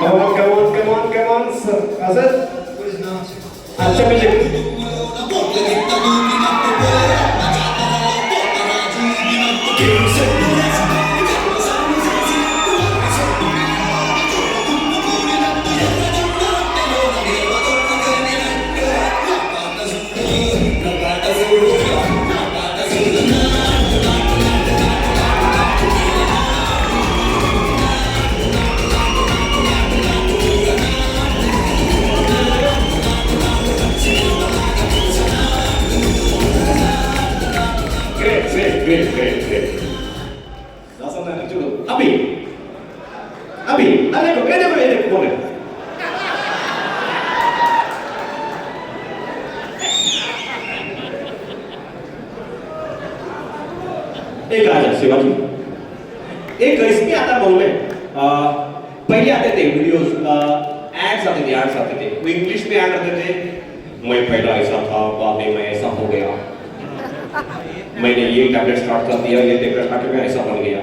Come on, sir. Azad? Who is now? अच्छा music. Great. Langsung naik dulu. Abi, naik boleh. एक आ जाए शिवाजी। एक इसमें आता बोलने पहले आते थे वीडियोस एड्स आते थे वो इंग्लिश में ऐड आते थे मैं पहला ऐसा था बाद में मैं ऐसा हो गया मैंने ये टैबलेट स्टार्ट कर दिया ये टैबलेट खा के मैं ऐसा बन गया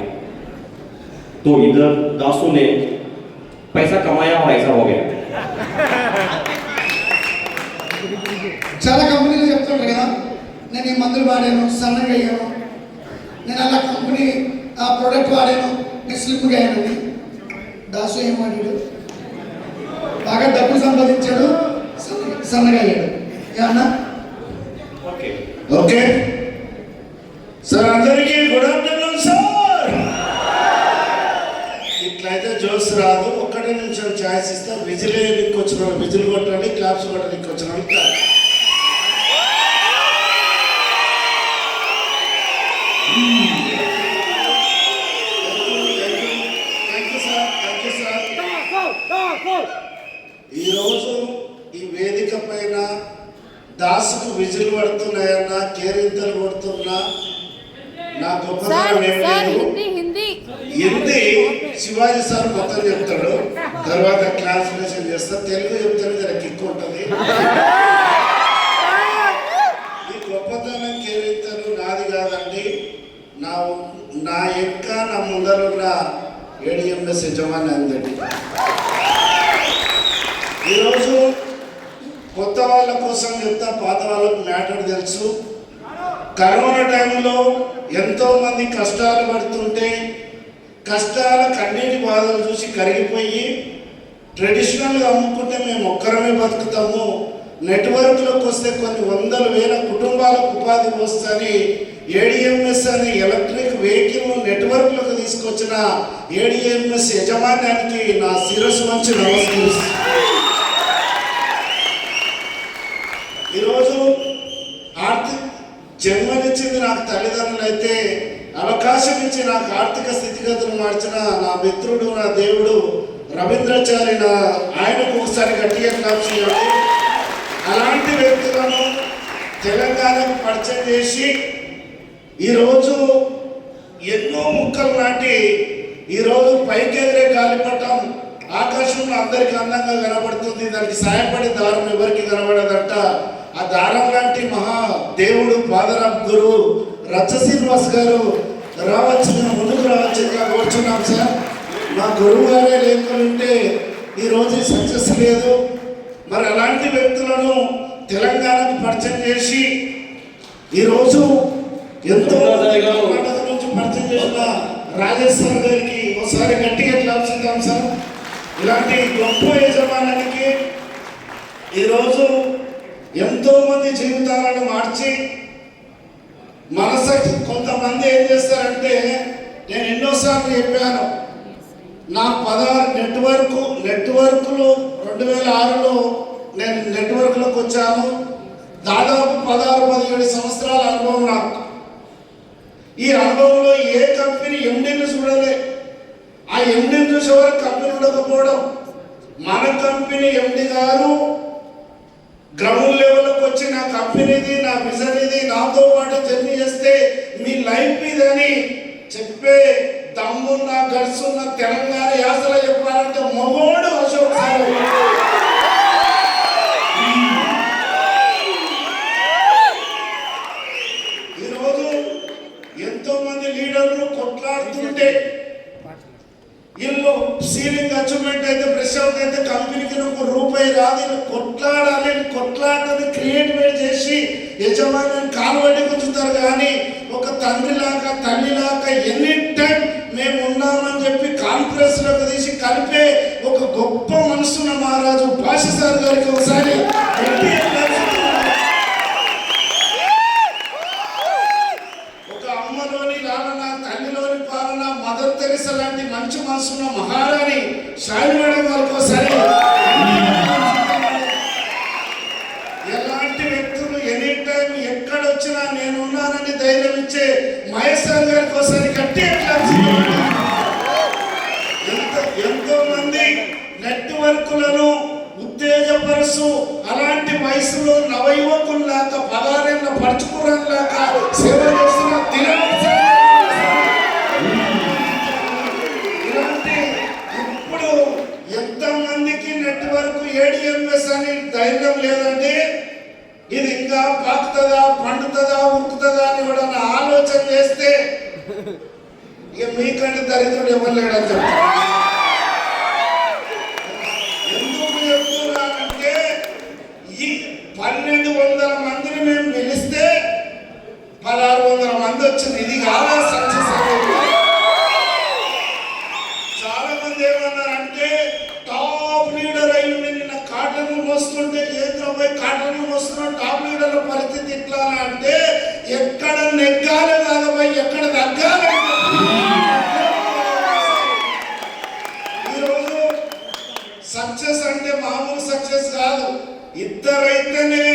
तो इधर दासू ने पैसा कमाया और ऐसा हो गया చాలా కంపెనీలు చెప్తుంటారు కదా నేను ఈ మందులు వాడాను సన్నగా అయ్యాను నేను అలా కంపెనీ ఆ ప్రోడక్ట్ వాడాను నేను స్లిమ్గా అయ్యానని దాసు ఏం వాడాడు బాగా డబ్బులు సంపాదించాడు సన్నగా అయ్యాడు ఏమన్నా ఓకే సార్ అందరికీ గుడ్ ఆఫ్టర్నూన్ సార్ ఇట్లయితే జోస్ రాదు ఒక్కటే నిమిషం ఛాయిస్ ఇస్తా విజిల్ వచ్చిన విజిల్ కొట్టండి క్లాప్స్ కొట్టడానికి వచ్చిన ఈరోజు ఈ వేదిక పైన దాసుకు విజిల్ పడుతున్నాయన్నా కేరింతలు కొడుతున్నా నా గొప్పతనం ఏం లేదు హిందీ శివాజీ సార్ మొత్తం చెప్తాడు తర్వాత ట్రాన్స్లేషన్ చేస్తా తెలుగు చెప్తాను జర కిక్ ఉంటుంది ఈ గొప్పతనం కేరింతలు నాది కాదండి నా యొక్క నా ముందరున్న ఏడిఎంఎస్ యజమాని అందండి ఈరోజు కొత్త వాళ్ళ కోసం చెప్తా పాత వాళ్ళకు మ్యాటర్ తెలుసు కరోనా టైంలో ఎంతో మంది కష్టాలు పడుతుంటే కష్టాల కన్నీటి బాధలు చూసి కరిగిపోయి ట్రెడిషనల్గా అమ్ముకుంటే మేము ఒక్కరమే బతుకుతాము నెట్వర్క్లోకి వస్తే కొన్ని వందల వేల కుటుంబాలకు ఉపాధి వస్తుంది ఏడిఎంఎస్ అనే ఎలక్ట్రిక్ వెహికల్ నెట్వర్క్లోకి తీసుకొచ్చిన ఏడిఎంఎస్ యజమాన్యానికి నా శిరస్సు మంచి నమస్కరిస్తాను. ఈరోజు జన్మనిచ్చింది నాకు తల్లిదండ్రులు అయితే అవకాశం ఇచ్చి నాకు ఆర్థిక స్థితిగతులు మార్చిన నా మిత్రుడు నా దేవుడు రవీంద్రాచారి ఆయనకు ఒకసారి గట్టిగా క్లాప్స్ చేయాలి. అలాంటి వ్యక్తులను తెలంగాణకు పరిచయం చేసి ఈరోజు ఎన్నో ముక్కలు నాటి ఈరోజు పైకెదిరే గాలిపటం ఆకాశంలో అందరికీ అందంగా కనబడుతుంది. దానికి సాయపడే దారం ఎవరికి కనబడదంట. ఆ దారం లాంటి మహా దేవుడు పాదరాం గురువు రచ్చ శ్రీనివాస్ గారు రావచ్చు ముందుకు రావచ్చుగా కోరుచున్నాం సార్. మా గురువు గారే లేకుంటే ఈరోజు సక్సెస్ లేదు. మరి అలాంటి వ్యక్తులను తెలంగాణకు పరిచయం చేసి ఈరోజు ఎంతో కర్ణాటక నుంచి పరిచయం చేసిన రాజేశ్వర్ గారికి ఒకసారి గట్టిగా క్లాప్స్ ఇద్దాం సార్. ఇలాంటి గొప్ప యజమానానికి ఈరోజు ఎంతో మంది జీవితాలను మార్చి మనసు కొంతమంది ఏం చేస్తారంటే నేను ఎన్నోసార్లు చెప్పాను నా 16 నెట్వర్క్లు 2006లో నేను నెట్వర్క్లోకి వచ్చాను. దాదాపు 16-17 సంవత్సరాల అనుభవం నాకు. ఈ అనుభవంలో ఏ కంపెనీ ఎండీని చూడలే. ఆ ఎండీని చూసే వరకు కంపెనీ ఉండకపోవడం. మన కంపెనీ ఎండీ గారు గ్రౌండ్ లెవెల్కి వచ్చి నా కంపెనీది నా విజన్ ఇది నాతో పాటు జర్నీ చేస్తే మీ లైఫ్ ఇదని చెప్పే దమ్మున్న గడుసున్న తెలంగాణ యాసలో చెప్పాలంటే మగోడు అశోక్ సార్. ఈరోజు ఎంతో మంది లీడర్లు కొట్లాడుతుంటే ఇల్లు సీలింగ్ అచీవ్మెంట్ అయితే బ్రష్ అవుట్ అయితే కంపెనీకి నువ్వు రూపాయి రాదు, ఇల్లు కొట్లాడాలి, కొట్లాటని క్రియేటివేట్ చేసి యజమాని కాలువడి గుంచుతారు. కానీ ఒక తండ్రిలాగా తల్లిలాగా ఎనీ టైం మేము ఉన్నామని చెప్పి కాన్ఫరెన్స్ లోకి తీసి కలిపే ఒక గొప్ప మనసున్న మహారాజు భాష సార్ గారికి ఒకసారి ఒక అమ్మలోని లాలన, తల్లిలోని పాలన, మదర్ తెరెసా లాంటి మంచి మనసున్న మహారాణి షాయి మేడం గారికి ఒకసారి ఎలాంటి వ్యక్తులు ఎనీ టైం ఎక్కడొచ్చినా నేనున్నానని ధైర్యం ఇచ్చే మహేష్ సార్ గారికి ఒకసారి గట్టి ఎంతో మంది నెట్వర్క్లను ఉత్తేజపరుసు అలాంటి వయసులో నవయువకుల్లాగా 16 ఏళ్ళ పడుచుకురాల్లాగా సేవ చేస్తున్న ఇలాంటి ఇప్పుడు ఎంతమందికి నెట్వర్క్ ADMS అని ధైర్యం లేదండి. ఇది ఇంకా పాకుతుందా, పండుతుందా, ఉరుకుతుందా అని కూడా ఆలోచన చేస్తే ఇక మీకంటే దరిద్రుడు ఎవరు లేడని చెప్తాను. ఎందుకు చెప్తున్నానంటే ఈ 1200 మందిని మేము పిలిస్తే 1600 మంది వచ్చింది. ఇది కాదా సక్సెస్ అనేది? చాలా మంది ఏమన్నారంటే టాప్ లీడర్ అయి ఉండి నిన్న కాటన్లు మోస్తుంటే కేంద్రంపై కాటన్లు మోస్తున్న టాప్ లీడర్ల పరిస్థితి ఇట్లా అంటే ఎక్కడ నెగ్గాలి కాదపై ఎక్కడ తగ్గాలి. ఈరోజు సక్సెస్ అంటే మామూలు సక్సెస్ కాదు. ఇద్దరైతేనే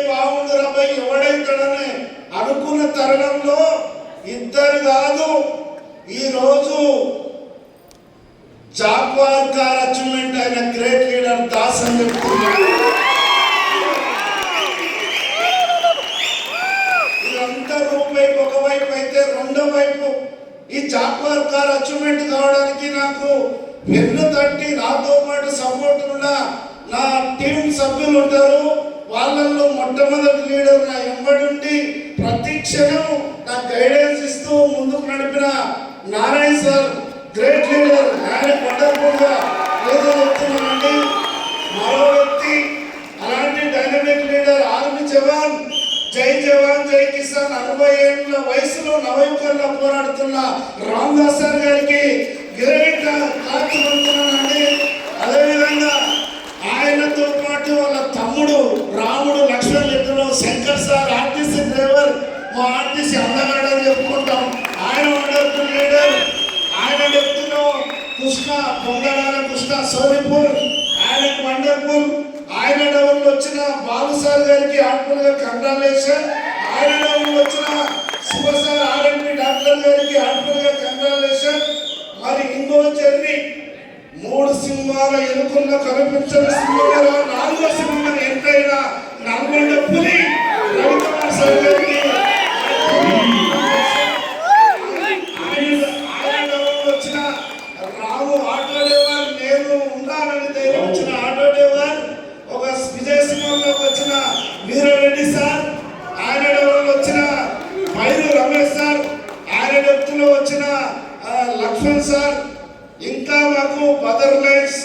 బాగుండు రాబోయ్ ఎవడైతాడని అనుకున్న తరుణంలో ఇద్దరు కాదు, ఈరోజు జాగ్వార్ కార్ అచీవ్మెంట్ అయిన గ్రేట్ లీడర్ దాస్ అని చెప్తున్నాడు. ఇదంతా రూపైపు ఒకవైపు అయితే రెండో వైపు ఈ జాగ్వార్ కార్ అచీవ్మెంట్ కావడానికి నాకు వెన్ను తట్టి నాతో పాటు సపోర్ట్ ఉన్న నా టీం సభ్యులు ఉంటారు. వాళ్ళల్లో మొట్టమొదటి లీడర్ నా ఎంబడి ప్రతి క్షణం నా గైడెన్స్ ఇస్తూ ముందుకు నడిపిన నారాయణ సార్ గ్రేట్ లీడర్. ఆయన వండర్ఫుల్ గా ఏదో చెప్తున్నానండి. మరో వ్యక్తి అలాంటి డైనమిక్ లీడర్ ఆర్మీ జవాన్, జై కిసాన్ 60 ఏళ్ల వయసులో నవయువకుల్లో పోరాడుతున్న రామదాస్ సార్ గారికి గ్రేట్ కాచుకుంటున్నానండి. అదేవిధంగా ఆయనతో పాటు వాళ్ళ తమ్ముడు రాముడు లక్ష్మణ్ ఎత్తులో శంకర్ సార్ ఆర్టీసీ డ్రైవర్, మా ఆర్టీసీ అందగాడు అని చెప్పుకుంటాం. ఆయన వండర్ఫుల్ లీడర్. ఆయన ఎత్తులో కృష్ణ పొంగడాల కృష్ణ సోనిపూర్, ఆయనకు వండర్ఫుల్. ఆయన డౌన్లో వచ్చిన బాలు సార్ గారికి హార్ట్ఫుల్ గా కంగ్రాచులేషన్. ఆయన డౌన్లో వచ్చిన శివ సార్ RMP డాక్టర్ గారికి హార్ట్ఫుల్ గా కంగ్రాచులేషన్. మరి ఇంకో జర్నీ 3 సింహాల ఎలుకల్లో కనిపించిన సింహాల 4వ సింహం ఎంతైనా నల్గొండ పులి రవికుమార్ సార్ గారికి ఆయన వచ్చిన రాము ఆటో డ్రైవర్, నేను ఉన్నానని ధైర్యం వచ్చిన ఆటో డ్రైవర్. ఒక విజయసింహంలోకి వచ్చిన వీరారెడ్డి సార్, ఆయన వచ్చిన మైరు రమేష్ సార్, ఆయన వ్యక్తిలో వచ్చిన లక్ష్మణ్ సార్, ఇంకా మాకు mother lines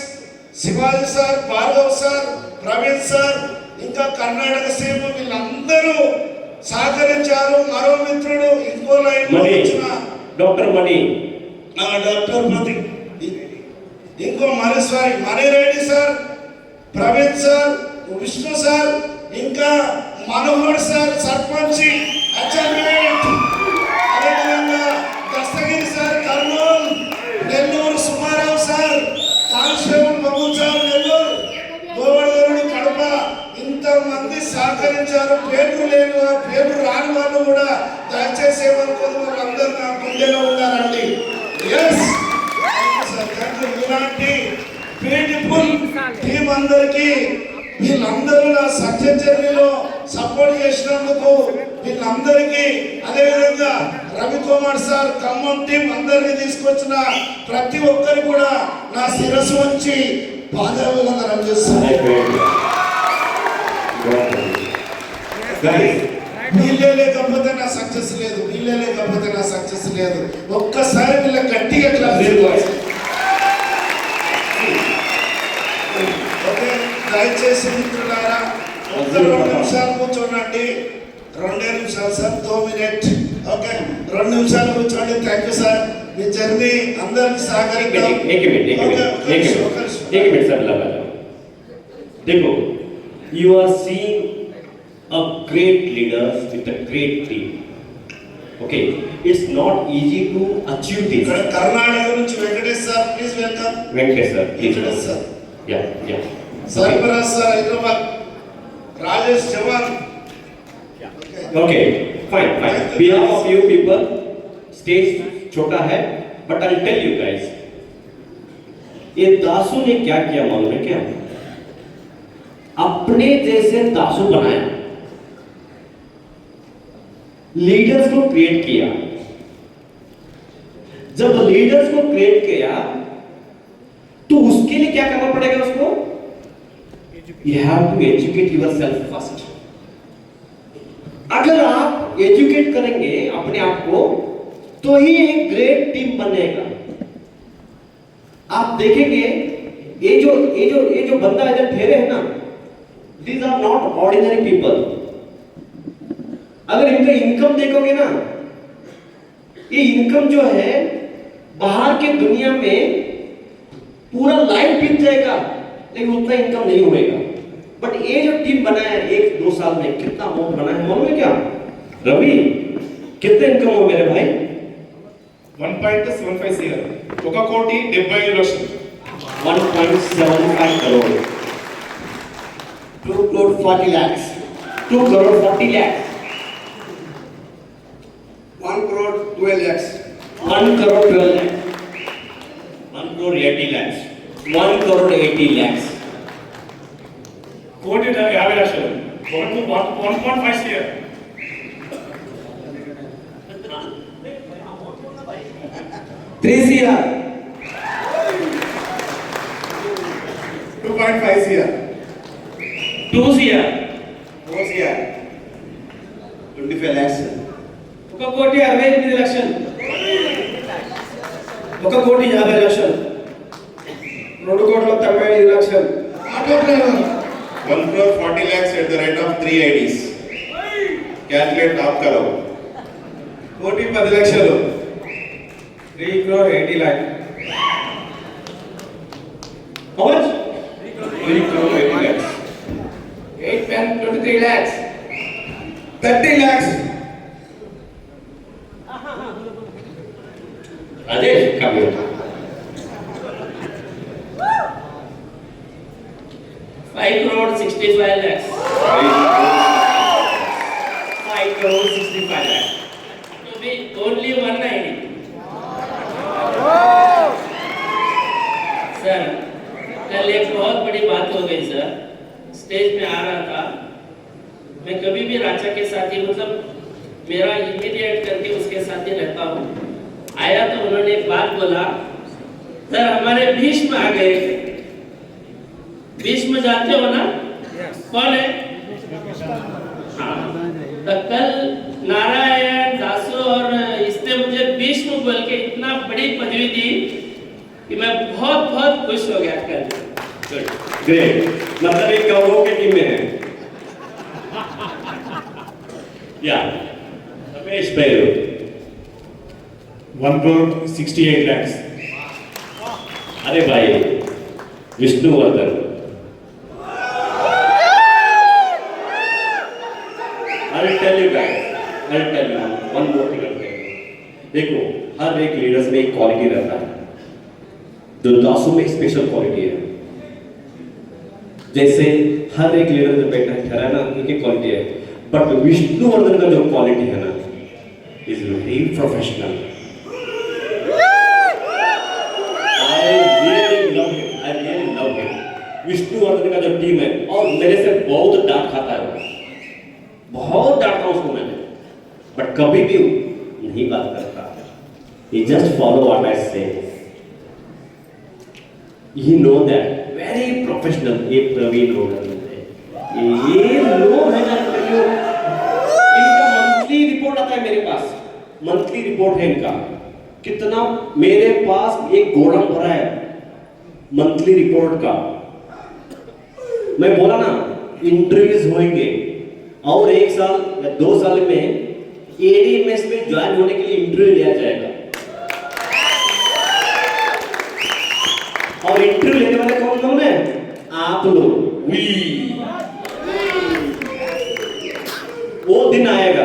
Shivaji sir, Bhargav sir, Praveen sir, ఇంకా కర్ణాటక సీఎం వీళ్ళందరూ సహకరించారు. మరో మిత్రుడు ఇంకో లైన్ వచ్చిన డాక్టర్ మణి, డాక్టర్ మణి, ఇంకో మణిరెడ్డి sir, Praveen sir, Vishnu sir, ఇంకా మనోహర్ సార్ సర్పంచి అచీవ్మెంట్, అదేవిధంగా Dastagiri sir Kurnool, Nellore సుమారావు sir, constable బాబు సార్ నెల్లూరు, గోవర్ధనుడు కడప, ఇంతమంది సహకరించారు. పేర్లు లేని పేర్లు రాని వాళ్ళు కూడా దయచేసి ఏమనుకోదు, వాళ్ళందరూ నా గుండెలో ఉన్నారండి. ఇలాంటి బ్యూటిఫుల్ టీం అందరికీ వీళ్ళందరూ నా సక్సెస్ జర్నీలో సపోర్ట్ చేసినందుకు వీళ్ళందరికీ, అదేవిధంగా రవికుమార్ సార్ ఖమ్మం టీం అందరినీ తీసుకొచ్చిన ప్రతి ఒక్కరు కూడా నా శిరస్సు వచ్చి పాదాభివందనం చేస్తాను. వీళ్ళే లేకపోతే నా సక్సెస్ లేదు, వీళ్ళే లేకపోతే నా సక్సెస్ లేదు. ఒక్కసారి వీళ్ళ గట్టిగా దయచేసి మిత్రులారా ఒక్క 2 నిమిషాలు కూర్చోండి. 2 నిమిషాలు సార్, 2 మినిట్. ఓకే, 2 నిమిషాలు కూర్చోండి. Thank you sir. Me journey అందరికి సహకరిద్దాం. एक मिनट सर लगा जाओ. देखो, you are seeing a great leaders with a great team. Okay, it's not easy to achieve this. ఇక్కడ కర్ణాటక నుంచి Venkatesh sir, please welcome. Venkatesh sir, please. Venkatesh sir, Yeah. Sarfaraz sir Hyderabad, Rajesh Jawan. Okay, fine. Behalf of you people, stage छोटा है, but I'll tell you guys. ये दासू ने क्या किया मालूम है क्या? अपने जैसे दासू बनाया, लीडर्स को क्रिएट किया. जब लीडर्स को क्रिएट किया तो उसके लिए क्या करना पड़ेगा उसको? You have to educate yourself first. अगर आप एजुकेट करेंगे अपने आप को तो ही एक ग्रेट टीम बनेगा. आप देखेंगे ये जो बंदा इधर ठहरे हैं ना, these are not ordinary people. अगर इनका इनकम देखोगे ना, ये इनकम जो है बाहर के दुनिया में पूरा लाइफ बीत जाएगा लेकिन उतना इनकम नहीं होगा. बट ये जो टीम बनाया है 1-2 साल में कितना अमाउंट बना है मालूम है क्या? रवि, कितना इनकम हो मेरे भाई? 1.75 CR. 1,75,00,000. 1.75 crore. 2 crore 40 lakhs. 2 crore 40 lakhs. 1 crore 12 lakhs. 1 crore 12 lakhs. 1 crore 80 lakhs. 1 crore 80 lakhs. 1,50,00,000. 1.5 CR. 3 CR. 2.5 CR. 2 CR. 4 CR. 25 lakhs. 1,68,00,000. 1,50,00,000. 2,95,00,000. Auto driver 1,40,00,000 at the rate of 3 IDs. Calculate आप करो. 1,10,00,000. 3 crore 80 lakh. How much? 3 crore 80 lakhs. 8 pen 23 lakhs. 30 lakhs. Rajesh, come here. 5 crore 65 lakhs. 5 crore 65 lakhs. To be only 190. Sir, कल एक बहुत बड़ी बात हो गई sir. Stage पे आ रहा था, मैं कभी भी राजा के साथ ही मतलब मेरा इमीडिएट करके उसके साथ ही रहता हूँ. आया तो उन्होंने एक बात बोला, सर हमारे भीष्म आ गए. भीष्म जानते हो ना? कौन है? हाँ. तो कल नारायण दासो और इसने मुझे भीष्म बोल के इतना बड़ी पदवी दी कि मैं बहुत बहुत खुश हो गया कल. ग्रेट. मतलब एक कौरवों की टीम में है. या रमेश भैरव 1,68 lakhs. अरे भाई Vishnuvardhana. I'll tell you guys, I'll tell you one more thing. देखो, हर एक लीडर्स में एक क्वालिटी रहता है. जो दासू में स्पेशल क्वालिटी है. जैसे हर एक लीडर जो बैठा है ना, उनकी क्वालिटी है. बट विष्णुवर्धन का जो क्वालिटी है ना, is very professional. I really love him. Vishnuvardhana का जो टीम है और मेरे से बहुत डांट खाता है वो. बहुत डांटता हूँ उसको मैंने, बट कभी भी नहीं बात करता. He just follow what I say. He know that very professional. ये प्रवीण रोडर है. ये लोग है ना, इनका मंथली रिपोर्ट आता है मेरे पास. मंथली रिपोर्ट है इनका. कितना मेरे पास एक गोदाम भरा है मंथली रिपोर्ट का. मैं बोला ना इंटरव्यूज होंगे और 1 साल या 2 साल में एडीएमएस में ज्वाइन होने के लिए इंटरव्यू लिया जाएगा। और इंटरव्यू लेने वाले कौन है? आप लोग। वो दिन आएगा,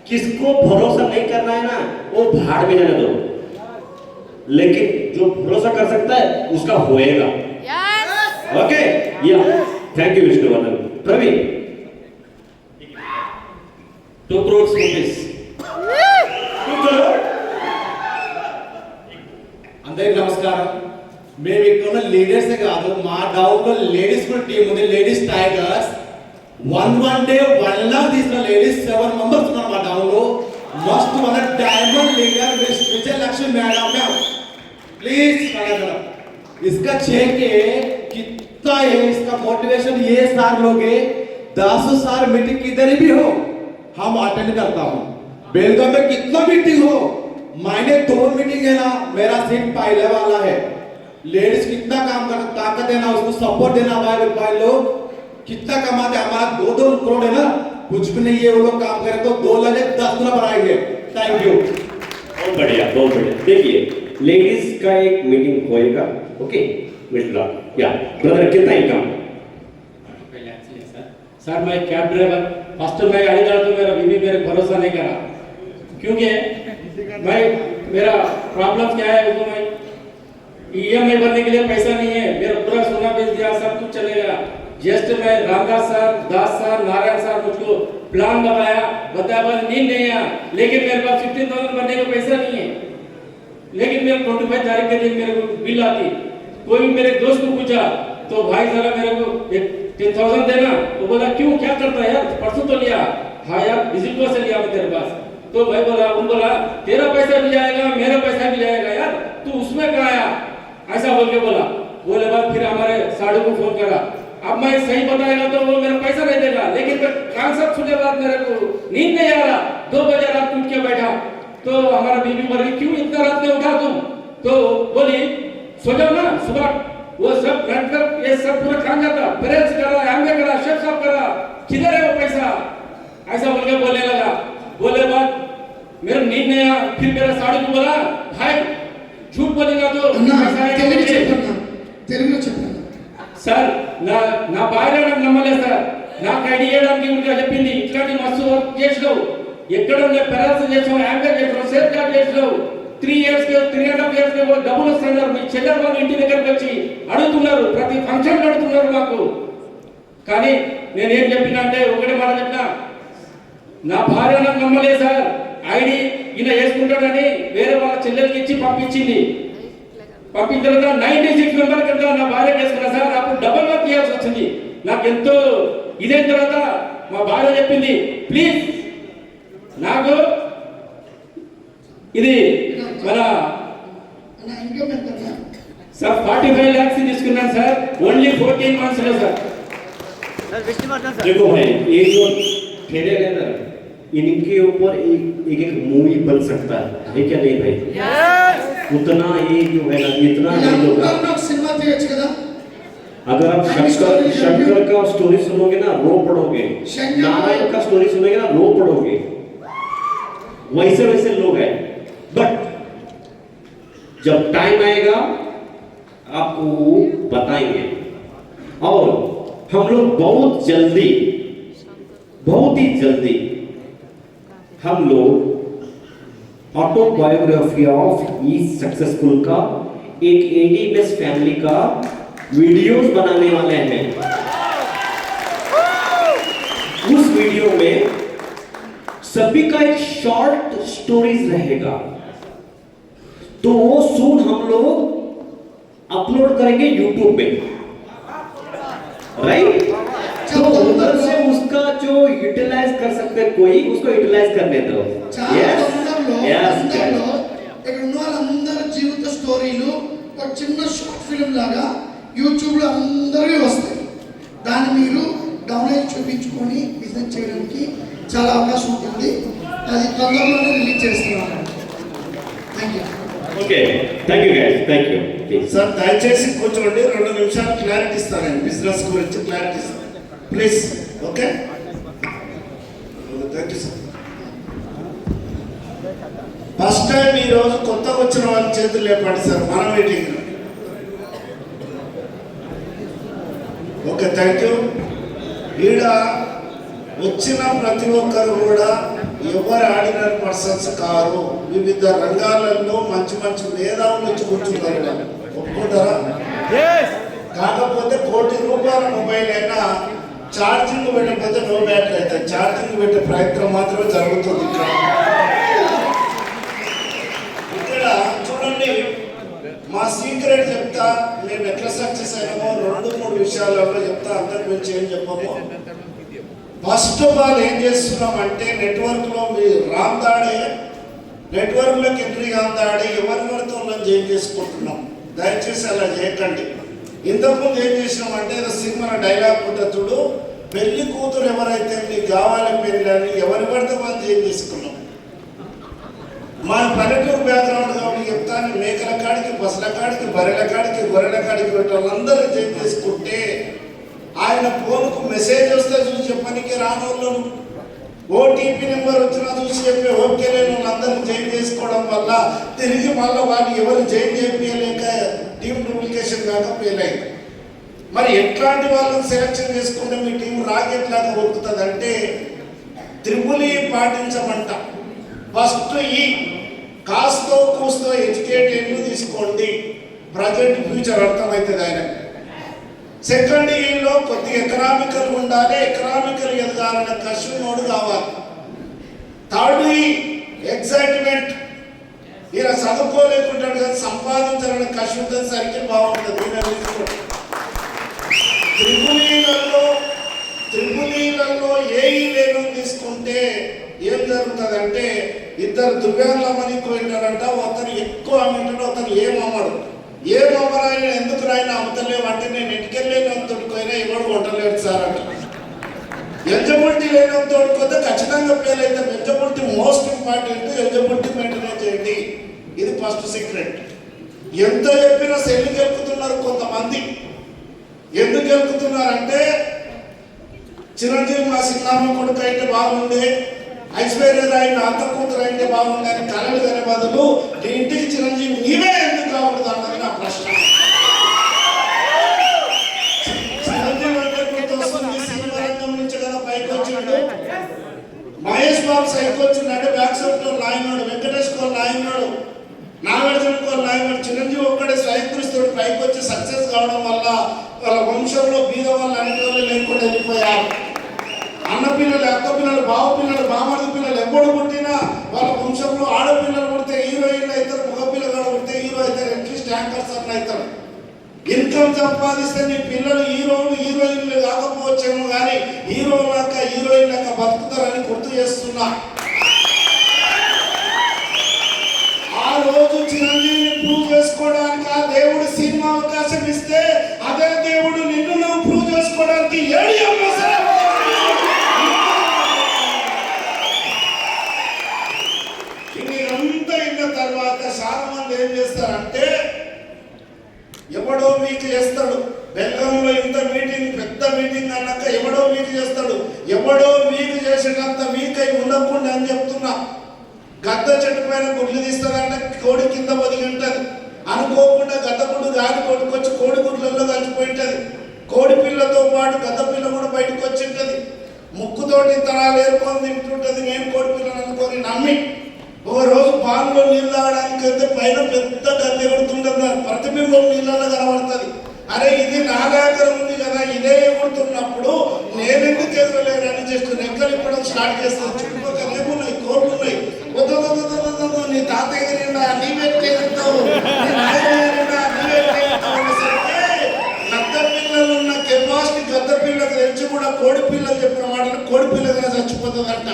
किसको भरोसा नहीं करना है ना वो भाड़ में जाने दो, लेकिन जो भरोसा कर सकता है उसका होएगा। ओके या thank you Vishnuvardhan. Praveen 2 crores rupees। 2 crore। అందరికీ నమస్కారం. మేము ఇక్కడ ఉన్న లీడర్స్ కాదు, మా డౌన్ లో లేడీస్ కూడా టీం ఉంది, ladies tigers. One day 1 lakh తీసుకున్న లేడీస్ 7 members ఉన్నారు మా డౌన్ లో. Must one diamond leader Vijay Lakshmi madam ma'am please खड़ा करो। इसका चेक है कितना है, इसका मोटिवेशन ये सार लोगे 10 साल मीटिंग किधर भी हो हम अटेंड करता हूँ। बेलगाम में कितना मीटिंग हो, मैंने 2 मीटिंग है ना, मेरा सीट पहले वाला है। लेडीज कितना काम कर, ताकत देना, उसको सपोर्ट देना। भाई लोग कितना कमाते, हमारा 2 करोड़ है ना, कुछ भी नहीं है। वो लोग काम करें तो 2 लाख 10 गुना बढ़ाएंगे। Thank you. बहुत बढ़िया बहुत बढ़िया। देखिए लेडीज का एक मीटिंग होएगा। ओके मिश्रा या ब्रदर कितना इनकम? सर मैं कैब ड्राइवर, फर्स्ट मैं गाड़ी चला तो मेरा बीवी मेरे भरोसा नहीं करा, क्योंकि मैं मेरा प्रॉब्लम क्या है उसको मैं ईएमआई भरने के लिए पैसा नहीं है, मेरा पूरा सोना बेच दिया, सब कुछ चलेगा। जस्ट मैं रामदास सर, दास सर, नारायण सर मुझको प्लान बताया बस नींद नहीं आया, लेकिन मेरे पास 15,000 भरने का पैसा नहीं है। लेकिन मेरे 25 तारीख के दिन मेरे को बिल आती, कोई भी मेरे दोस्त को पूछा तो भाई जरा मेरे को 10,000 देना, तो बोला क्यों क्या करता है यार, परसों तो लिया। हाँ यार विजिट से लिया मैं तेरे पास, तो भाई बोला तेरा पैसा भी जाएगा मेरा पैसा भी जाएगा यार, तू उसमें कहा आया, ऐसा बोल के बोले बाद फिर हमारे साड़ू को फोन करा। अब मैं सही बताएगा तो वो मेरा पैसा नहीं देगा, लेकिन कांसेप्ट सुनने बाद मेरे को नींद नहीं आ रहा, 2 बजे रात टूट के बैठा। तो हमारा बीबी बोली क्यों इतना रात में उठा तुम, तो बोली सो जाओ ना, सुबह वो सब नेटवर्क ये सब पूरा काम जाता, पेरेंट्स करा, एमए करा, शेफ साहब करा, किधर है वो पैसा, ऐसा बोल के बोलने लगा। बोले बाद मेरा नींद नहीं आया, फिर मेरा साड़ू को बोला भाई झूठ बोलेगा तो पैसा आएगा తెలుగులో చెప్పండి సార్ నా భార్య నాకు నమ్మలేదు సార్, నాకు ఐడి చేయడానికి ఇంకా చెప్పింది ఇట్లాంటి మస్తు వర్క్ చేసినావు, ఎక్కడ పెరాలసిస్ చేసావు, యాంకర్ చేసావు, సేఫ్ గార్డ్ చేసినావు, 3 years 3.5 years డబ్బులు వస్తున్నారు, మీ చెల్లెలు వాళ్ళు ఇంటి దగ్గరకు వచ్చి అడుగుతున్నారు, ప్రతి ఫంక్షన్ అడుగుతున్నారు మాకు. కానీ నేనేం చెప్పినా అంటే ఒకటే మాట చెప్పినా, నా భార్య నాకు నమ్మలేదు సార్, ఐడి ఈయన వేసుకుంటాడని వేరే వాళ్ళ చెల్లెలకి ఇచ్చి పంపించింది. పంపించిన తర్వాత 96 మెంబర్ కింద నా భార్య చేసుకున్నా సార్, అప్పుడు డబల్ వర్క్ చేయాల్సి వచ్చింది. నాకు ఎంతో ఇదైన తర్వాత మా భార్య చెప్పింది ప్లీజ్ నాకు ఇది మన ఇన్కమ్ ఎంత సార్ 45 lakhs తీసుకున్నాను సార్, ఓన్లీ 14 months లో సార్. देखो भाई ये जो ठेले हैं ना, इनके ऊपर एक मूवी बन सकता है क्या नहीं भाई? उतना ये जो है ना, इतना नहीं होगा। సినిమా తీయొచ్చు కదా. अगर आप शंकर का स्टोरी सुनोगे ना रो पड़ोगे, नारायण का स्टोरी सुनोगे ना रो पड़ोगे, वैसे वैसे लोग हैं। बट जब टाइम आएगा आपको बताएंगे, और हम लोग बहुत ही जल्दी हम लोग ऑटोबायोग्राफी ऑफ ईज सक्सेसफुल का एक एडीएमएस फैमिली का वीडियोस बनाने वाले हैं। उस वीडियो में सभी का एक शॉर्ट स्टोरीज रहेगा, तो वो सून हम लोग अपलोड करेंगे यूट्यूब पे, राइट? तो उधर से उसका जो यूटिलाइज कर सकते हैं कोई, उसको यूटिलाइज करने दो। చాలా తొందరలో ఇక్కడ ఉన్న వాళ్ళందరి జీవిత స్టోరీలు ఒక చిన్న షార్ట్ ఫిల్మ్ లాగా యూట్యూబ్ లో అందరివి వస్తాయి. దాన్ని మీరు డౌన్లోడ్ చూపించుకొని బిజినెస్ చేయడానికి చాలా అవకాశం ఉంటుంది. అది తొందరలోనే రిలీజ్ చేస్తున్నాను. Thank you. Okay, thank you guys, thank you. Please. Sir దయచేసి కూర్చోండి, 2 నిమిషాలు క్లారిటీ ఇస్తాను, నేను బిజినెస్ గురించి క్లారిటీ ఇస్తాను please. Okay, thank you sir. First time ఈ రోజు కొత్తగా వచ్చిన వాళ్ళ చేతులు లేపండి సార్ మన మీటింగ్. Okay, thank you. ఈడ వచ్చిన ప్రతి ఒక్కరు కూడా ఎవరు ఆర్డినరీ పర్సన్స్ కారు, వివిధ రంగాలలో మంచి మంచి మేధావులు వచ్చి కూర్చున్నారు, ఒప్పుకుంటారా? కాకపోతే ₹1,00,00,000 మొబైల్ అయినా ఛార్జింగ్ పెట్టకపోతే నో బ్యాటరీ అవుతుంది. ఛార్జింగ్ పెట్టే ప్రయత్నం మాత్రమే జరుగుతుంది ఇక్కడ చూడండి. మా సీక్రెట్ చెప్తా, మేము ఎట్లా సక్సెస్ అయినామో 2-3 విషయాలలో చెప్తా, అందరి గురించి ఏం చెప్పాము. ఫస్ట్ ఆఫ్ ఆల్ ఏం చేస్తున్నామంటే నెట్వర్క్లో మీరు రాందాడే, నెట్వర్క్లోకి ఎంట్రీ కాందాడే ఎవరి పడితే వాళ్ళని జాయిన్ చేసుకుంటున్నాం. దయచేసి అలా చేయకండి. ఇంతకుముందు ఏం చేసినామంటే ఏదో సినిమా డైలాగ్ ఉంటుంది చూడు, పెళ్లి కూతురు ఎవరైతే నీకు కావాలి పెళ్ళి అని ఎవరి పడితే వాళ్ళు జాయిన్ చేసుకున్నాం. మా పల్లెటూరు బ్యాక్గ్రౌండ్ కాబట్టి చెప్తాను, మేకల కాడికి, బస్సుల కాడికి, బర్రెల కాడికి, గొర్రెల కాడికి పెట్టే వాళ్ళందరూ జాయిన్ చేసుకుంటే ఆయన ఫోన్కు మెసేజ్ వస్తే చూసి చెప్పడానికి రానోళ్ళను, ఓటీపీ నెంబర్ వచ్చినా చూసి చెప్పి ఓకే లేని వాళ్ళందరినీ జాయిన్ చేసుకోవడం వల్ల తిరిగి మళ్ళీ వాళ్ళు ఎవరు జాయిన్ చేయలేక టీం డూప్లికేషన్ కాక ఫెయిల్ అయింది. మరి ఎట్లాంటి వాళ్ళని సెలెక్షన్ చేసుకుంటే మీ టీం రాకెట్ లాగా ఉరుకుతుంది అంటే త్రిపుల్ ఈ పాటించమంట. ఫస్ట్ ఈ కాస్తో కూస్తో ఎడ్యుకేటెడ్ తీసుకోండి, ప్రజెంట్ ఫ్యూచర్ అర్థమవుతుంది ఆయన. సెకండ్ ఈలో కొద్ది ఎకనామికల్ ఉండాలి, ఎకనామికల్ ఎదగాలన్న కష్టనోడు కావాలి. థర్డ్ ఈ ఎక్సైట్మెంట్, ఈయన చదువుకోలేకుంటాడు కదా సంపాదించాలని కష్టం ఉంటుంది, సరికి బాగుంటుంది. త్రిపులీలలో ఏఈ లేను తీసుకుంటే ఏం జరుగుతుంది అంటే ఇద్దరు దువ్యాంగులమని పోయింటారంట, అతను ఎక్కువ అమ్మింటాడు, అతను ఏమమ్మడు. ఏమమ్మరాయన ఎందుకు రాయన అమ్ముతలేవు అంటే నేను ఇంటికెళ్ళలేని తోడుకోయినా ఎవడు కొట్టలేడు సార్ అంట. ఎలిజిబిలిటీ లేని తోడుకోతే ఖచ్చితంగా ఫెయిల్ అవుతాం. Eligibility most important, eligibility maintain చేయండి. ఇది ఫస్ట్ సీక్రెట్. ఎంత చెప్పినా సెల్లుకి ఎక్కుతున్నారు కొంతమంది. ఎందుకు ఎక్కుతున్నారంటే చిరంజీవి మా సినిమా కొడుకు అయితే బాగుండే, ఐశ్వర్యరాయ్ నా అత్త కూతురు అయితే బాగుండే అని కలలు కనే బదులు నీ ఇంటికి చిరంజీవి నీవే ఎందుకు కాకూడదు అన్నది నా ప్రశ్న. చిరంజీవి అంటే గుర్తొస్తుంది, సినిమా రంగం నుంచి కదా పైకి వచ్చిండు. మహేష్ బాబు సైకి వచ్చిందంటే బ్యాక్ సెప్ట్ లాయన్నాడు, వెంకటేష్ కోల్ లాయన్నాడు, నాగార్జున కోల్ లాయన్నాడు. చిరంజీవి ఒక్కడే స్వయంకరిస్తుడు పైకి వచ్చి సక్సెస్ కావడం వల్ల వాళ్ళ వంశంలో బీద వాళ్ళు అనే వాళ్ళు లేకుండా వెళ్ళిపోయారు. అన్న పిల్లలు, అక్క పిల్లలు, బావ పిల్లలు, బామర్ది పిల్లలు ఎప్పుడు పుట్టినా వాళ్ళ వంశంలో ఆడపిల్లలు పుడితే హీరోయిన్లు అవుతారు, మగ పిల్లలు పుడితే హీరో అవుతారు, అట్లీస్ట్ యాంకర్స్ అట్లా అవుతారు. ఇన్కమ్ సంపాదిస్తే నీ పిల్లలు హీరోలు హీరోయిన్లు కాకపోవచ్చేమో కానీ హీరోలాక హీరోయిన్లాక బతుకుతారని గుర్తు చేస్తున్నా. ఆ రోజు చిరంజీవిని ప్రూవ్ చేసుకోవడానికి ఆ దేవుడు సినిమా అవకాశం ఇస్తే అదే దేవుడు నిన్ను నువ్వు ప్రూవ్ చేసుకోవడానికి ఇదంతా అయిన తర్వాత చాలా మంది ఏం చేస్తారంటే ఎవడో మీకు చేస్తాడు. బెల్లంలో ఇంత మీటింగ్, పెద్ద మీటింగ్ అన్నాక ఎవడో మీకు చేస్తాడు. ఎవడో మీకు చేసేటంత వీక్ అయి ఉండకుండా అని చెప్తున్నా. గద్ద చెట్టు పైన గుడ్లు తీస్తుందంటే కోడి కింద ఒదిగింటది. అనుకోకుండా గద్దగుడ్డు గాలి కొట్టుకొచ్చి కోడి గుడ్లలో కలిసిపోయింటది. కోడి పిల్లతో పాటు గద్ద పిల్ల కూడా బయటకు వచ్చింటది. ముక్కుతోటి తరాలు ఏర్కొని తింటుంటది. నేను కోడి పిల్లని అనుకొని నమ్మి ఒక రోజు పాన్లో నీళ్ళు తాగడానికి వెళ్తే పైన పెద్ద గద్ద ఎగుడుతుంటుంది, ప్రతిబింబం నీళ్ళలో కనబడుతుంది. అరే ఇది నా దగ్గర ఉంది కదా, ఇదే ఎగుడుతున్నప్పుడు నేనెందుకు ఎదురలేనని జస్ట్ రెక్కలు ఇప్పడం స్టార్ట్ చేస్తాను. చుట్టుపక్కల ఏమున్నాయి, కోర్లు ఉన్నాయి. నీ తాతయ్య గారిండా నీవెట్లేస్తావు, గద్ద పిల్లలు ఉన్న కెపాసిటీ గద్ద పిల్లలకు తెచ్చి కూడా కోడి పిల్లలు చెప్పిన మాటలు కోడి పిల్లగా చచ్చిపోతుందంట.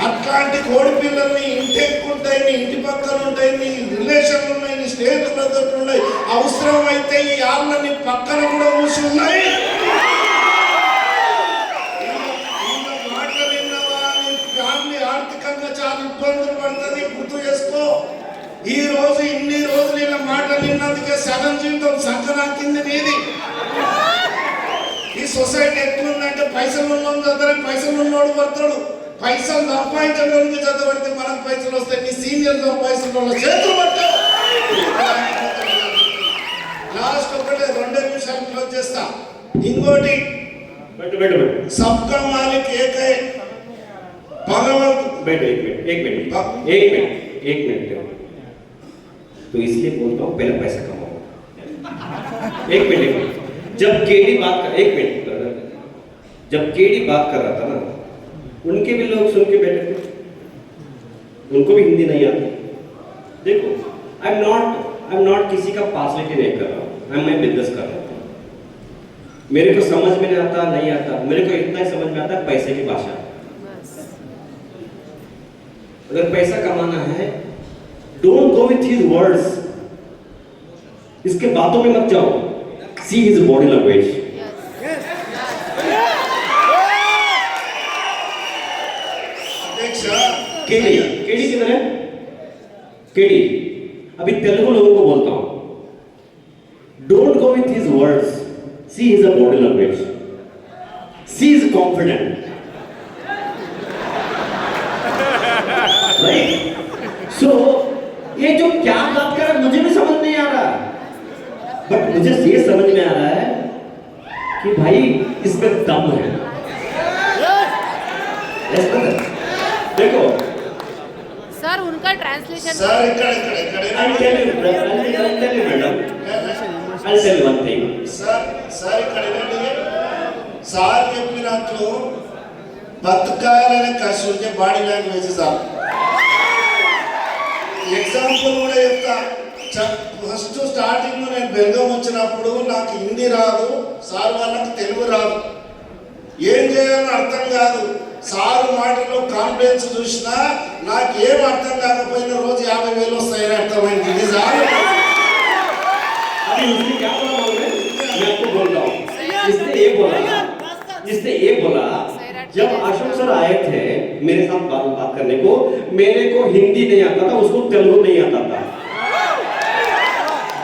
అట్లాంటి కోడి పిల్లల్ని ఇంటి ఎక్కుంటాయి, నీ ఇంటి పక్కన ఉంటాయి, నీ రిలేషన్లు ఉన్నాయి, నీ స్నేహితులతో ఉన్నాయి. అవసరం అయితే ఈ ఆళ్ళని పక్కన కూడా మూసి ఉన్నాయి. మాటలు విన్నవా, నీ ఫ్యామిలీ ఆర్థికంగా చాలా ఇబ్బందులు పడుతుంది. గుర్తు చేసుకో. ఈ రోజు ఇన్ని రోజులు ఇలా మాటలు విన్నందుకే ఉంది నీది. ఈ సొసైటీ ఎట్లుందంటే పైసలు ఉన్నోడు చదవని పైసలు ఉన్నోడు పడతాడు, పైసలు సంపాదించడానికి చదవడితే మనకు పైసలు వస్తాయి. నీ సీనియర్ పైసలు ఉన్న చేతులు పట్టావు. లాస్ట్ ఒకటే 2 నిమిషాలు క్లోజ్ చేస్తా. ఇంకోటి सबका मालिक एक है भगवंत। बैठो एक मिनट तो इसलिए बोलता हूँ पहले पैसा कमाओ। एक मिनट जब केडी बात कर जब केडी बात कर रहा था ना, उनके भी लोग सुन के बैठे थे, उनको भी हिंदी नहीं आती। देखो आई एम नॉट किसी का पार्सलिटी नहीं कर रहा हूँ, मैं बिजनेस कर रहा हूँ। मेरे को समझ में नहीं आता, नहीं आता, मेरे को इतना ही समझ में आता है पैसे की भाषा। अगर पैसा कमाना है don't go with his words, इसके बातों में मत जाओ, see his body language. KD किधर है? केडी अभी तेलुगु लोगों को बोलता हूं, don't go with his words, see his body language, she is confident, right? So ये जो क्या बात कर रहा है मुझे भी समझ नहीं आ रहा, बट मुझे ये समझ में आ रहा है कि भाई इसमें दम है। देखो सर उनका translation sir I'll tell you madam, I'll tell you one thing. Sir ఇక్కడ ఏంటంటే సార్ చెప్పినట్లు బతకాలనే కసి ఉంటే బాడీ లాంగ్వేజ్ సార్. ఎగ్జాంపుల్ కూడా చెప్తా. ఫస్ట్ స్టార్టింగ్ నేను బెల్గం వచ్చినప్పుడు నాకు హిందీ రాదు, సార్ వాళ్ళకి తెలుగు రాదు, ఏం చేయాలో అర్థం కాదు. సారు మాటలో కాన్ఫిడెన్స్ చూసినా నాకు ఏం అర్థం కాకపోయినా రోజు 50,000 వస్తాయని అర్థమైంది. ఇది సార్ अभी उसने क्या बोला मालूम है? मैं आपको बोल रहा हूँ, इसने ये बोला जब अशोक सर आए थे मेरे साथ बात करने को, मेरे को हिंदी नहीं आता था, उसको तेलुगु नहीं आता था,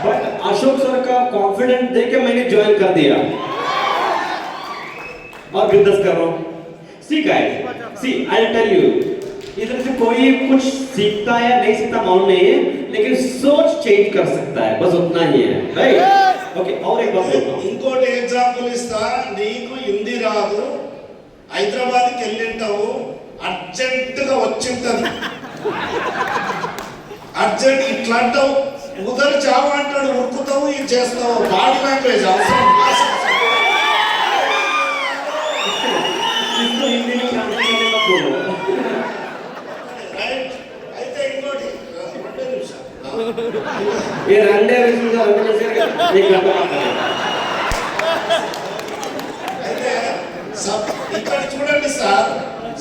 बट अशोक सर का कॉन्फिडेंस देख के मैंने ज्वाइन कर दिया और बिजनेस कर रहा हूँ। See guys, see I will tell you, इधर से कोई कुछ सीखता है नहीं सीखता मालूम नहीं है, लेकिन सोच चेंज कर सकता है, बस उतना ही है, राइट? ओके और एक बात बोलता हूँ, ఇంకోటి ఎగ్జాంపుల్ ఇస్తా. నీకు హిందీ రాదు, హైదరాబాద్కి వెళ్ళింటావు, అర్జెంటుగా వచ్చింటది, అర్జెంట్ ఇట్లా అంటావు, ఉదరు చావు అంటాడు, ఉరుకుతావు, ఇది చేస్తావు. బాడీ లాంగ్వేజ్ అవసరం. इसको हिंदी में ट्रांसलेट करने मत बोलो। రైట్? అయితే ఇంకోటి 2 నిమిషాలు. ये रंडे विषय से एक घंटा बात करें। అయితే ఇక్కడ చూడండి సార్,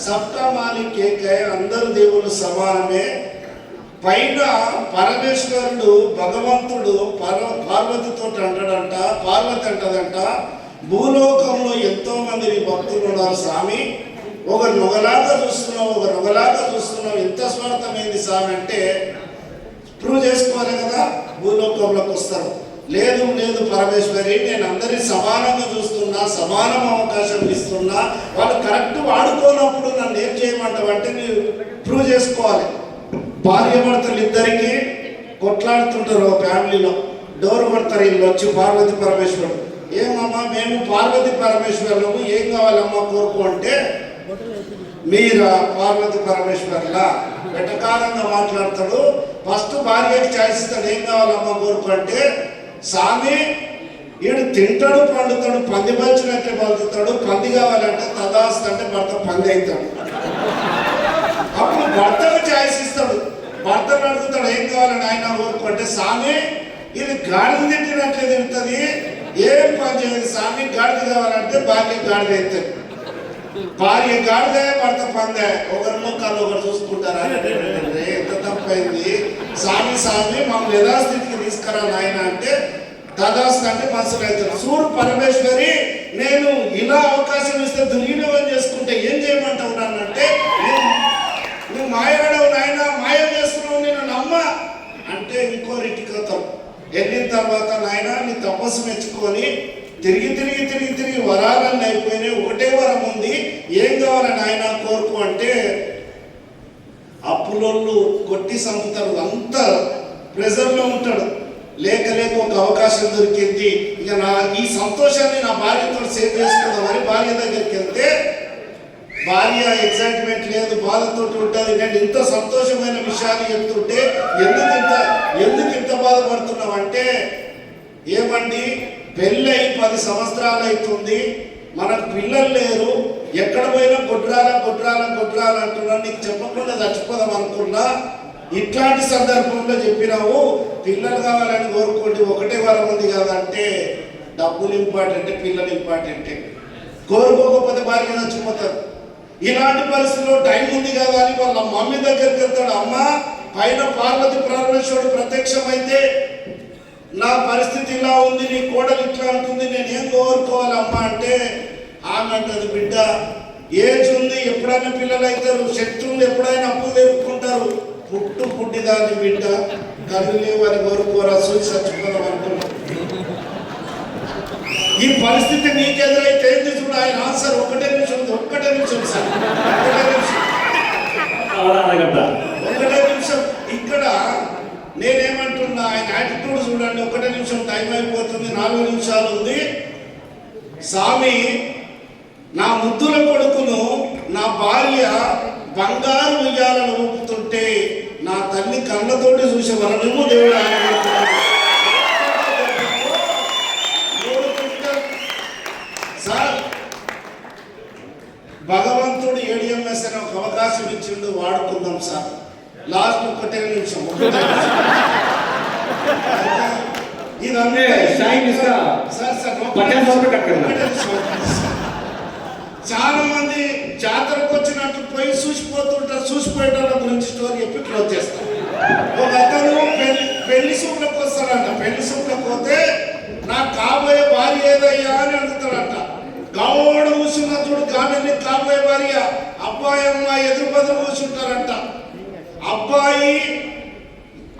సబ్కా మాలిక్ ఏక్ హై, అందరు దేవుళ్ళు సమానమే. పైన పరమేశ్వరుడు భగవంతుడు పార్వతితో అంటాడంట, పార్వతి అంటదంట, భూలోకంలో ఎంతో మంది భక్తులు ఉన్నారు స్వామి, ఒకరు నొగలాగా చూస్తున్నావు, ఎంత స్వార్థమైంది స్వామి అంటే ప్రూవ్ చేసుకోవాలి కదా. భూలోకంలోకి వస్తారు, లేదు పరమేశ్వరి, నేను అందరినీ సమానంగా చూస్తున్నా, సమానం అవకాశం ఇస్తున్నా, వాళ్ళు కరెక్ట్ వాడుకోనప్పుడు నన్ను ఏం చేయమంటావు అంటే మీరు ప్రూవ్ చేసుకోవాలి. భార్యాభర్తలు ఇద్దరికి కొట్లాడుతుంటారు ఫ్యామిలీలో, డోర్ కొడతారు వీళ్ళు వచ్చి, పార్వతి పరమేశ్వరుడు, ఏమమ్మా మేము పార్వతి పరమేశ్వరులకు ఏం కావాలమ్మా కోరుకు అంటే, మీరా పార్వతి పరమేశ్వర్లా వెటకారంగా మాట్లాడతాడు. ఫస్ట్ భార్యకి చాయిస్ ఇస్తాడు, ఏం కావాలమ్మా కోరుకు అంటే, స్వామి ఈడు తింటాడు, పండుతాడు, పంది పంచినట్టే పలుకుతాడు, పంది కావాలంటే తదాస్తు అంటే భర్త పంది అవుతాడు. అప్పుడు భర్తకు చాయిస్ ఇస్తాడు, భర్తను అడుగుతాడు, ఏం కావాలని ఆయన కోరుకు అంటే, స్వామి ఇది గాడిద తిట్టినట్లే తింటుంది, ఏం పని చేయదు స్వామి, గాడిద కావాలంటే భార్య గాడిద అవుతుంది. భార్య గాడిదే, భర్త పందే, ఒకరి ముఖాలు ఒకరు చూసుకుంటారా, ఎంత తప్పైంది స్వామి, మమ్మల్ని యథాస్థితికి తీసుకురా నాయన అంటే, తదాస్తు అంటే మనసులు అవుతారు. సూరు పరమేశ్వరి, నేను ఇలా అవకాశం ఇస్తే దుర్వినియోగం చేసుకుంటే ఏం చేయమంటావు అంటే, నువ్వు మాయగాడవు నాయన, మాయ చేస్తున్నావు, నేను నమ్మ అంటే ఇంకో రిటికతావు. వెళ్ళిన తర్వాత నాయన నీ తపస్సు మెచ్చుకొని తిరిగి వరాలన్నీ అయిపోయినాయి, ఒకటే వరం ఉంది, ఏం కావాలి నాయన కోరుకు అంటే అప్పులోళ్ళు కొట్టి సంపుతారు, అంత ప్రెజర్లో ఉంటాడు. లేక ఒక అవకాశం దొరికింది, ఇక ఈ సంతోషాన్ని నా భార్యతో సేవ్ చేసుకుందామని భార్య దగ్గరికి వెళ్తే భార్య ఎగ్జైట్మెంట్ లేదు, బాధతో ఉంటుంది. నేను ఇంత సంతోషమైన విషయాలు చెప్తుంటే ఎందుకు ఇంత బాధపడుతున్నావు అంటే, ఏమండి పెళ్ళై 10 సంవత్సరాలు అవుతుంది, మనకు పిల్లలు లేరు, ఎక్కడ పోయినా గొడ్రాల అంటున్నా, నీకు చెప్పకుండా చచ్చిపోదాం అనుకున్నా, ఇట్లాంటి సందర్భంలో చెప్పినావు పిల్లలు కావాలని కోరుకోండి, ఒకటే వరం ఉంది కదంటే డబ్బులు ఇంపార్టెంటే, పిల్లలు ఇంపార్టెంటే, కోరుకోకపోతే భార్య చచ్చిపోతారు. ఇలాంటి పరిస్థితుల్లో టైం ఉంది కదా అని వాళ్ళ మమ్మీ దగ్గరికి వెళ్తాడు. అమ్మ పైన పార్వతి పరమేశ్వరుడు ప్రత్యక్షమైతే నా పరిస్థితి ఇలా ఉంది, నీ కోడలు ఇట్లా అంటుంది, నేను ఏం కోరుకోవాలమ్మా అంటే ఆమె అంటది, బిడ్డ ఏజ్ ఉంది, ఎప్పుడైనా పిల్లలు అవుతారు, శక్తి ఉంది, ఎప్పుడైనా అప్పులు తెరుపుకుంటారు, పుట్టిదాన్ని బిడ్డ కళ్ళు లేవని కోరుకోరా, చూసి చచ్చిపోదాం అనుకున్నాం. ఈ పరిస్థితి నీకెదురైతే ఏంది చూడు, ఆయన ఆన్సర్ ఒకటే నిమిషం సార్, ఒకటే నిమిషం. ఇక్కడ నేనేమంటున్నా, ఆయన యాటిట్యూడ్ చూడండి, ఒకటే నిమిషం టైం అయిపోతుంది, 4 నిమిషాలు ఉంది. స్వామి నా ముద్దుల కొడుకును నా భార్య బంగారు ఉయ్యాలను ఊపుతుంటే నా తల్లి కళ్ళతోటి చూసే వరము దేవుడు సార్. భగవంతుడు ADMS అని ఒక అవకాశం ఇచ్చిండు, వాడుకుందాం సార్. లాస్ట్ ఒకటే నిమిషం చాలా మంది జాతరకు వచ్చినట్టు పోయి చూసిపోతుంటారు, చూసిపోయేటోళ్ళ గురించి స్టోరీ చెప్పి క్లోజ్ చేస్తారు. ఒక అతను పెళ్లి సూపులకు వస్తాడంట, పెళ్లి సూపులకు పోతే నాకు కాబోయే భార్య ఏదయ్యా అని అడుగుతాడంట. గౌడు కూర్చున్న చూడు గామెల్ని కాబోయే భార్య, అబ్బాయి అమ్మాయి ఎదురు బదులు కూర్చుంటారంట. అబ్బాయి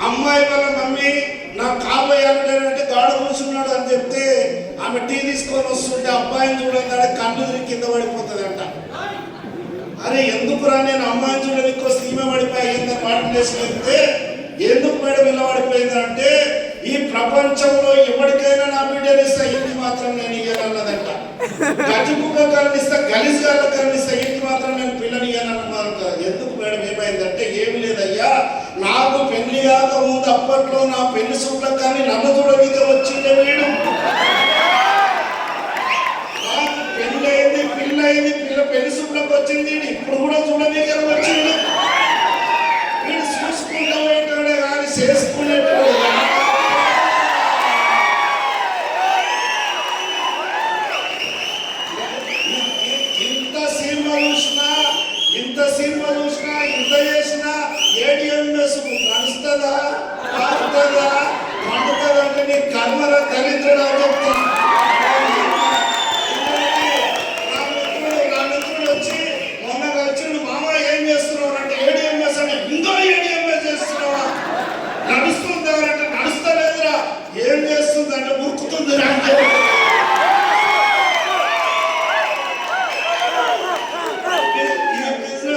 అమ్మాయి వాళ్ళ మమ్మీ నాకు కాబోయే అంటే గాడు కూర్చున్నాడు అని చెప్తే ఆమె టీ తీసుకొని వస్తుంటే అబ్బాయిని చూడండి కళ్ళు తిరిగి కింద పడిపోతుందంట. అరే ఎందుకురా, నేను అమ్మాయిని చూడడానికి వస్తే ఈమె పడిపోయిందని వాటి ప్లేస్ వెళ్తే ఎందుకు మేడం ఇలా పడిపోయిందంటే, ఈ ప్రపంచంలో ఎవరికైనా నా బిడ్డలు ఇస్తా, ఇంటి మాత్రం నేను ఇయ్యాలన్నదంట. గజకుగా కనిపిస్తా, గలీజ్గాళ్ళ కనిపిస్తా, ఇంటి మాత్రం నేను పిల్లని ఇయ్యాలన్నమాట. ఎందుకు మేడం ఏమైందంటే, ఏమి లేదయ్యా, నాకు పెళ్లి కాక ముందు అప్పట్లో నా పెళ్లి సూట్లకు కానీ నన్ను చూడడానికి వచ్చిండే వీడు, నాకు పెళ్ళయింది పెళ్లి సూట్లకు వచ్చింది, ఇప్పుడు కూడా చూడడానికి వచ్చింది. వీడు చూసుకుంటాడే కానీ చేసుకునేటోడు. ఇంత సినిమా చూసినా ఇంత చేసినా ADMS నడుస్తుందా, పారుతుందా, పండుతుందా అంటే నీ కర్మల దరిద్రుడు అని చెప్తాను. నా మిత్రుడు వచ్చి మొన్న వచ్చిండు, మామ ఏం చేస్తున్నావు అంటే ADMS అంటే ఇంకో ADMS చేస్తున్నావా, నడుస్తుందా అంటే నడుస్తలేదురా, ఏం చేస్తుంది అంటే ఉరుకుతుందిరా అంటే.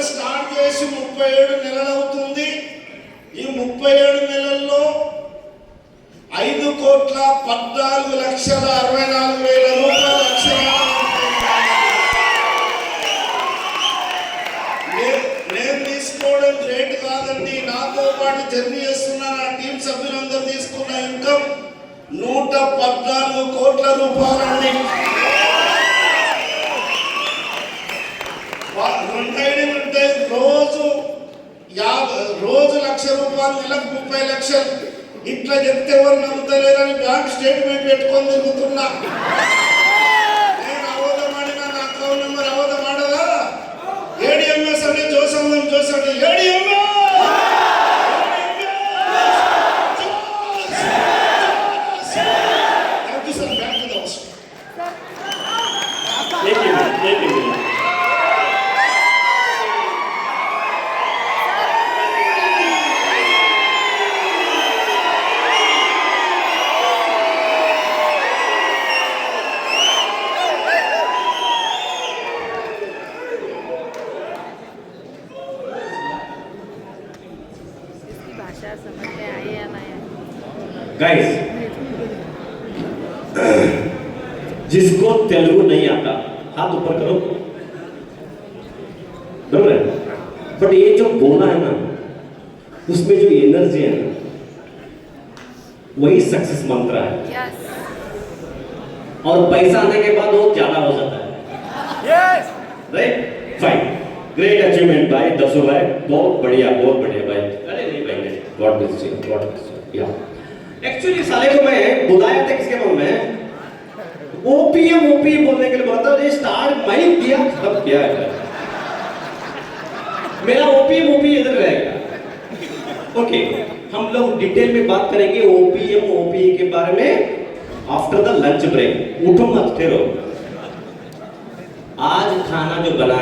స్టార్ట్ చేసి 37 నెలలు అవుతుంది. ఈ 37 నెలల్లో 5,14,64,000 రూపాయలు నేను తీసుకోవడం గ్రేట్ కాదండి. నాతో పాటు జర్నీ చేస్తున్న నా టీం సభ్యులందరూ తీసుకున్న ఇన్కమ్ 114 కోట్ల రూపాయలండి. 2 ఐడీలు ఉంటాయి, రోజు 1,00,000 రూపాయలు, నెలకు 30 లక్షలు. ఇట్లా చెప్తే ఎవరు నమ్ముతలేరని బ్యాంక్ స్టేట్మెంట్ పెట్టుకొని తిరుగుతున్నా. నేను అవధమాడినా, నా అకౌంట్ నెంబర్ అవధమాడదా, ADMS అంటే జోసందం చూసాడు. థ్యాంక్ యూ సార్, బ్యాంక్ అవసరం. गाइस, जिसको तेलुगु नहीं आता हाथ ऊपर करो, बराबर है। बट ये जो बोला है ना, उसमें जो एनर्जी है ना, वही सक्सेस मंत्र है। यस और पैसा आने के बाद वो ज्यादा हो जाता है। राइट, फाइन, ग्रेट अचीवमेंट भाई, दसों भाई, बहुत बढ़िया भाई। अरे नहीं भाई, God bless you, God bless you. या एक्चुअली साले को मैं बुलाया था किसके मन में, ओपीएम बोलने के लिए बोला था, ये स्टार्ट माइक दिया, खत्म किया है। मेरा ओपीएम इधर रहेगा। ओके, हम लोग डिटेल में बात करेंगे ओपीएम के बारे में आफ्टर द लंच ब्रेक। उठो मत, ठहरो। आज खाना जो बना